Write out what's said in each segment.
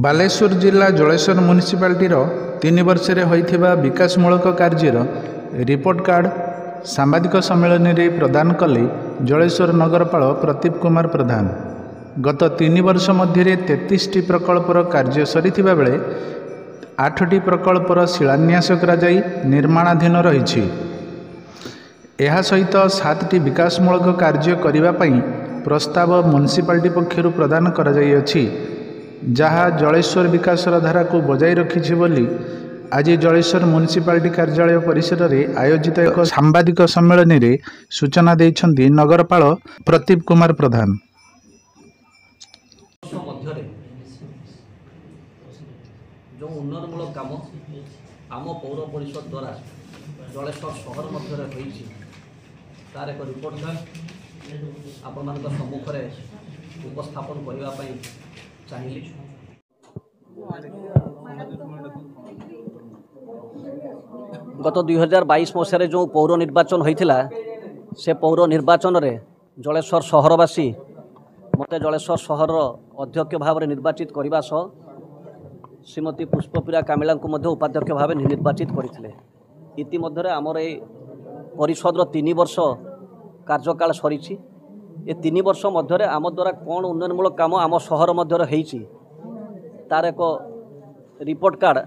ବାଲେଶ୍ୱର ଜିଲ୍ଲା ଜଳେଶ୍ୱର ମ୍ୟୁନିସିପାଲିଟିର 3 ବର୍ଷରେ ହୋଇଥିବା ବିକାଶମୂଳକ କାର୍ଯ୍ୟର ରିପୋର୍ଟ କାର୍ଡ ସାମ୍ବାଦିକ ସମ୍ମିଳନୀରେ ପ୍ରଦାନ କଲେ ଜଳେଶ୍ୱର ନଗରପାଳ ପ୍ରଦୀପ କୁମାର ପ୍ରଧାନ। ଗତ 3 ବର୍ଷ ମଧ୍ୟରେ 33ଟି ପ୍ରକଳ୍ପର କାର୍ଯ୍ୟ ସରିଥିବା ବେଳେ 8ଟି ପ୍ରକଳ୍ପର ଶିଳାନ୍ୟାସ କରାଯାଇ ନିର୍ମାଣାଧୀନ ରହିଛି। ଏହା ସହିତ 7ଟି ବିକାଶମୂଳକ କାର୍ଯ୍ୟ କରିବା ପାଇଁ ପ୍ରସ୍ତାବ ମ୍ୟୁନିସିପାଲିଟି ପକ୍ଷରୁ ପ୍ରଦାନ କରାଯାଇଅଛି, ଯାହା ଜଳେଶ୍ୱର ବିକାଶର ଧାରାକୁ ବଜାୟ ରଖିଛି ବୋଲି ଆଜି ଜଳେଶ୍ୱର ମ୍ୟୁନିସିପାଲିଟି କାର୍ଯ୍ୟାଳୟ ପରିସରରେ ଆୟୋଜିତ ଏକ ସାମ୍ବାଦିକ ସମ୍ମିଳନୀରେ ସୂଚନା ଦେଇଛନ୍ତି ନଗରପାଳ ପ୍ରଦୀପ କୁମାର ପ୍ରଧାନ। जो उन्नयनमूलक काम आम पौर परिषद द्वारा जलेश्वर सहर मध्य तार एक रिपोर्ट कार्ड आपण मान सम्मुख उपस्थापन करने चाहिए। गत 2022 मसीह जो पौर निर्वाचन होता से पौर निर्वाचन रे जलेश्वर सहरवासी मत जलेश्वर सहर अध्यक्ष भाव में निर्वाचित करने सह श्रीमती पुष्पप्रिया कामिला को उपाध्यक्ष भाव निर्वाचित करते। इतिमध्य आमर ये परिषद 3 वर्ष कार्यकाल सरी। ये 3 वर्ष मध्य आम द्वारा कौन उन्नयनमूलक काम आम सहर मध्य तार एक रिपोर्ट कार्ड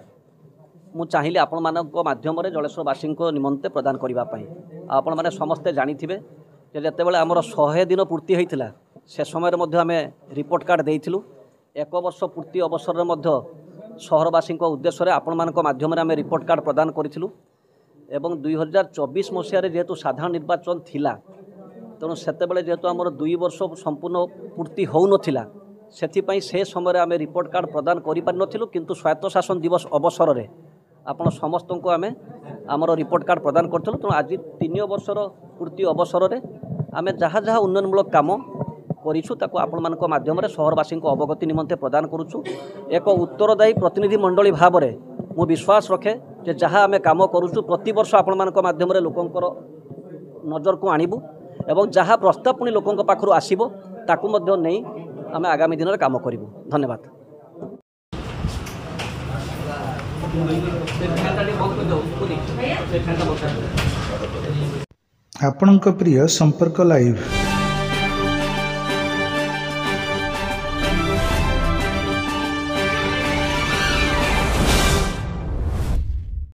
मु चाहिए आपण माध्यम जलेश्वरवासी निमंते प्रदान करने। आपण मैंने समस्ते जानी जितेबाला आमर 100 दिन पूर्ति होता से समय आम रिपोर्ट कार्ड देइथिलु। 1 वर्ष पूर्ति अवसर सहरवासी उद्देश्य आपण माध्यम आम रिपोर्ट कार्ड प्रदान करूँ। 2024 मसीह जेहेतु साधारण निर्वाचन थिला तेणु सेतेबेले जेहेतु आमर 2 वर्ष संपूर्ण पूर्ति हो नथिला सेथिपई से समय आम रिपोर्ट कार्ड प्रदान करि पारि नथिलु, किंतु स्वायत्त शासन दिवस अवसर में आपण समस्त को आम आमर रिपोर्ट कार्ड प्रदान करथिलु। तेणु आज 3 वर्षर पूर्ति अवसर में आम जहाँ जहाँ उन्नयनमूलक काम करूँ ताको आपण माध्यम सहरवासी अवगति निमंते प्रदान करुचु। एक उत्तरदायी प्रतिनिधि मंडली भाव में मु विश्वास रखे जे जहाँ आम काम करुचु प्रति वर्ष आपण माध्यम लोकंकर नजर को आणबू एवं जहाँ प्रस्ताव पुणी लोकों पाखु आसब ताकू मध्य नहीं आम आगामी दिन में काम करूँ। धन्यवाद। आपणक प्रिय संपर्क लाइव।